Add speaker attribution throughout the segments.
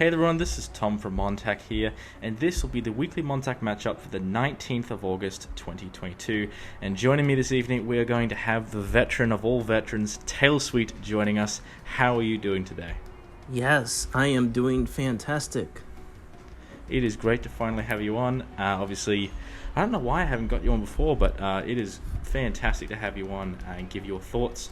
Speaker 1: Hey everyone, this is Tom from MonTac here, and this will be the weekly MonTac matchup for the 19th of August 2022. And joining me this evening, we are going to have the veteran of all veterans, TailSweet, joining us. How are you doing today?
Speaker 2: Yes, I am doing fantastic.
Speaker 1: It is great to finally have you on. Obviously, I don't know why I haven't got you on before, but it is fantastic to have you on and give your thoughts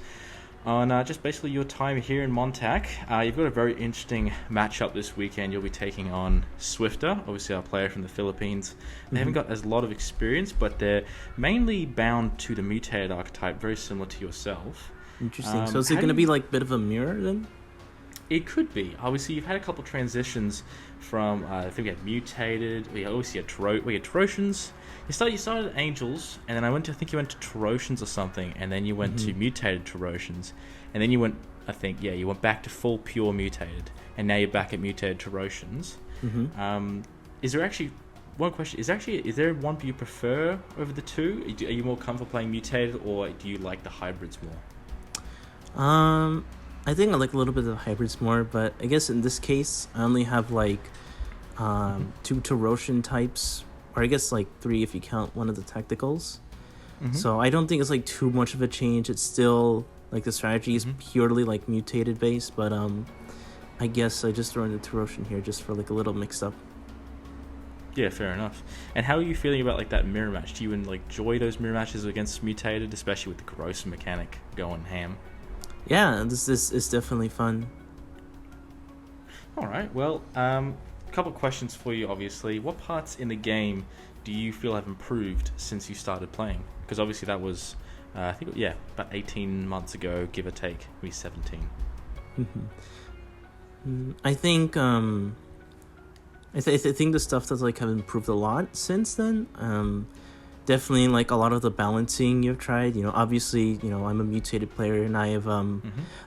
Speaker 1: on just basically your time here in MonTac. You've got a very interesting matchup this weekend. You'll be taking on Swifter, obviously our player from the Philippines. They haven't got as lot of experience, but they're mainly bound to the mutated archetype, very similar to yourself.
Speaker 2: Interesting. So is it going to be like a bit of a mirror then?
Speaker 1: It could be. Obviously, you've had a couple of transitions from, I think we had Mutated, we obviously had Torotians. You started at Angels, and then I think you went to Torotians or something, and then you went to Mutated Torotians, and then you went back to full pure Mutated, and now you're back at Mutated Torotians. Is there actually, one question, is there one you prefer over the two? Are you more comfortable playing Mutated, or do you like the hybrids more?
Speaker 2: I think I like a little bit of hybrids more, but I guess in this case, I only have like two Tarosian types, or I guess like three if you count one of the tacticals. So I don't think it's like too much of a change. It's still like the strategy is purely like mutated based, but I guess I just throw in the Tarosian here just for like a little mix up.
Speaker 1: Yeah, fair enough. And how are you feeling about like that mirror match? Do you enjoy those mirror matches against Mutated, especially with the corrosive mechanic going ham?
Speaker 2: Yeah, this is definitely fun.
Speaker 1: All right. Well, a couple of questions for you. Obviously, what parts in the game do you feel have improved since you started playing? Because obviously that was, about 18 months ago, give or take, maybe 17.
Speaker 2: I think I think the stuff that's like have improved a lot since then. Definitely like a lot of the balancing you've tried, obviously, I'm a mutated player and I have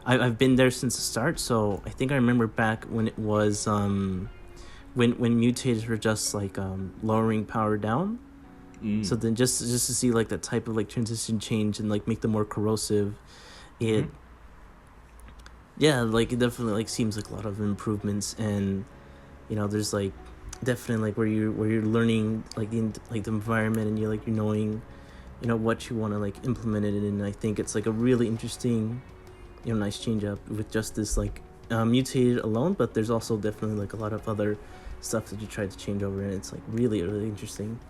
Speaker 2: I've been there since the start. So I think I remember back when it was when mutateds were just like lowering power down. So then just to see like that type of like transition change and like make them more corrosive, it like it definitely like seems like a lot of improvements. And there's like definitely like where you're learning like the environment, and you're knowing what you want to like implement it in. And I think it's like a really interesting nice change up with just this like mutated alone, but there's also definitely like a lot of other stuff that you tried to change over, and it's like really interesting.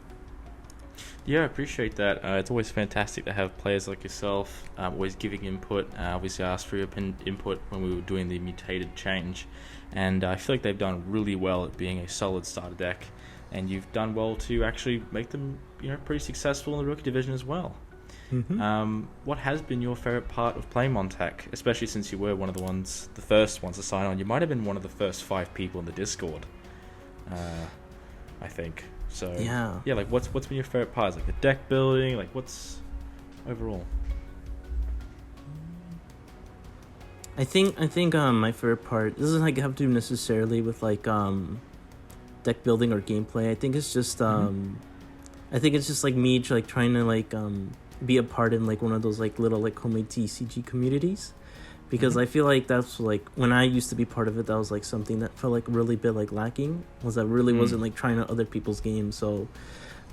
Speaker 1: Yeah, I appreciate that. It's always fantastic to have players like yourself always giving input. Obviously, I asked for your input when we were doing the mutated change, and I feel like they've done really well at being a solid starter deck, and you've done well to actually make them pretty successful in the rookie division as well. What has been your favorite part of playing MonTac, especially since you were one of the first ones to sign on? You might have been one of the first 5 people in the Discord, I think. So yeah, like what's been your favorite parts? Like the deck building, like what's overall?
Speaker 2: I think my favorite part doesn't like have to do necessarily with like deck building or gameplay. I think it's just like me like trying to like be a part in like one of those like little like homemade TCG communities, because I feel like that's like when I used to be part of it, that was like something that felt like really bit like lacking, was that really wasn't like trying out other people's games. So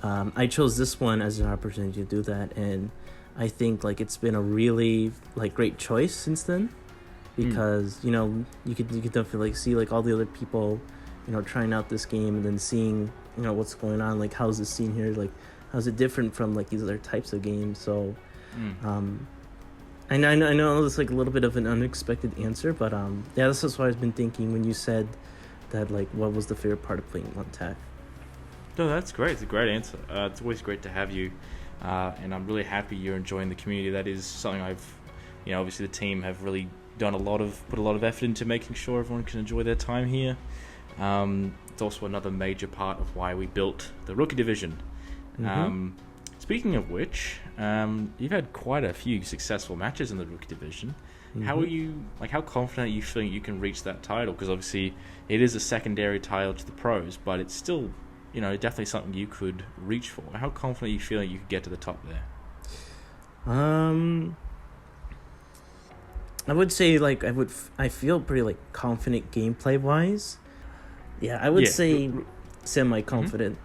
Speaker 2: I chose this one as an opportunity to do that, and I think like it's been a really like great choice since then, because you could definitely like see like all the other people trying out this game, and then seeing what's going on, like how's the scene here, like how's it different from like these other types of games. So I know it's like a little bit of an unexpected answer, but this is what I've been thinking when you said that, like what was the favorite part of playing MonTac.
Speaker 1: No, that's great. It's a great answer. It's always great to have you, and I'm really happy you're enjoying the community. That is something obviously the team have really put a lot of effort into making sure everyone can enjoy their time here. It's also another major part of why we built the rookie division. Speaking of which, you've had quite a few successful matches in the rookie division. How are you? Like, how confident are you feeling you can reach that title? Because obviously, it is a secondary title to the pros, but it's still, definitely something you could reach for. How confident are you feeling you could get to the top there?
Speaker 2: I would say like I feel pretty like confident gameplay wise. Yeah, I would
Speaker 1: Yeah.
Speaker 2: say semi-confident.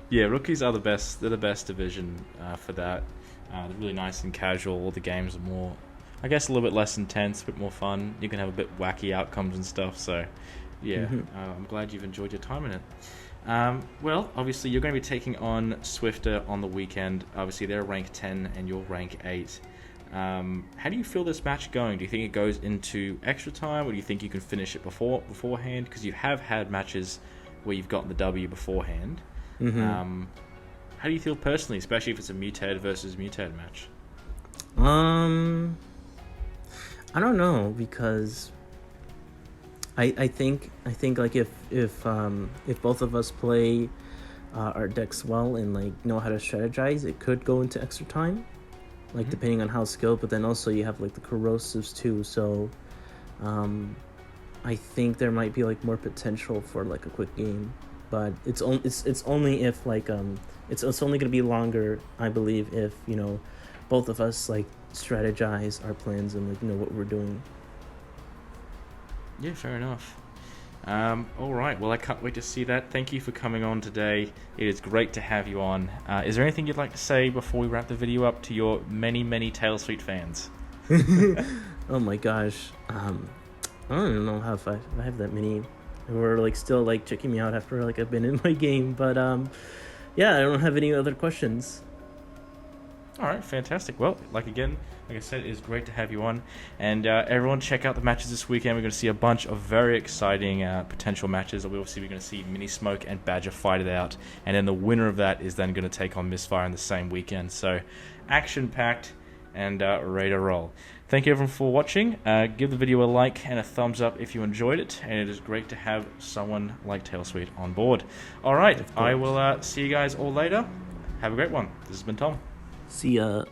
Speaker 1: Yeah, rookies are the best. They're the best division for that. They're really nice and casual. All the games are more, I guess, a little bit less intense, a bit more fun. You can have a bit wacky outcomes and stuff. So, yeah, I'm glad you've enjoyed your time in it. Well, obviously, you're going to be taking on Swifter on the weekend. Obviously, they're rank 10 and you're rank 8. How do you feel this match going? Do you think it goes into extra time, or do you think you can finish it beforehand? Because you have had matches where you've gotten the W beforehand. How do you feel personally, especially if it's a mutated versus mutated match?
Speaker 2: I don't know, because I think like if both of us play our decks well and like know how to strategize, it could go into extra time, like depending on how skilled. But then also you have like the corrosives too, so I think there might be like more potential for like a quick game. But it's only if like it's only gonna be longer, I believe, if both of us like strategize our plans and like what we're doing.
Speaker 1: Yeah, fair enough. All right. Well, I can't wait to see that. Thank you for coming on today. It is great to have you on. Is there anything you'd like to say before we wrap the video up to your many TailSweet fans?
Speaker 2: Oh my gosh, I don't know if I have that many who are like still like checking me out after like I've been in my game, but yeah, I don't have any other questions.
Speaker 1: All right, fantastic. Well, like I said, it is great to have you on. And everyone, check out the matches this weekend. We're going to see a bunch of very exciting potential matches. We're going to see Mini Smoke and Badger fight it out. And then the winner of that is then going to take on Misfire in the same weekend. So, action-packed and ready to roll. Thank you, everyone, for watching. Give the video a like and a thumbs up if you enjoyed it. And it is great to have someone like TailSweet on board. All right, I will see you guys all later. Have a great one. This has been Tom.
Speaker 2: See ya.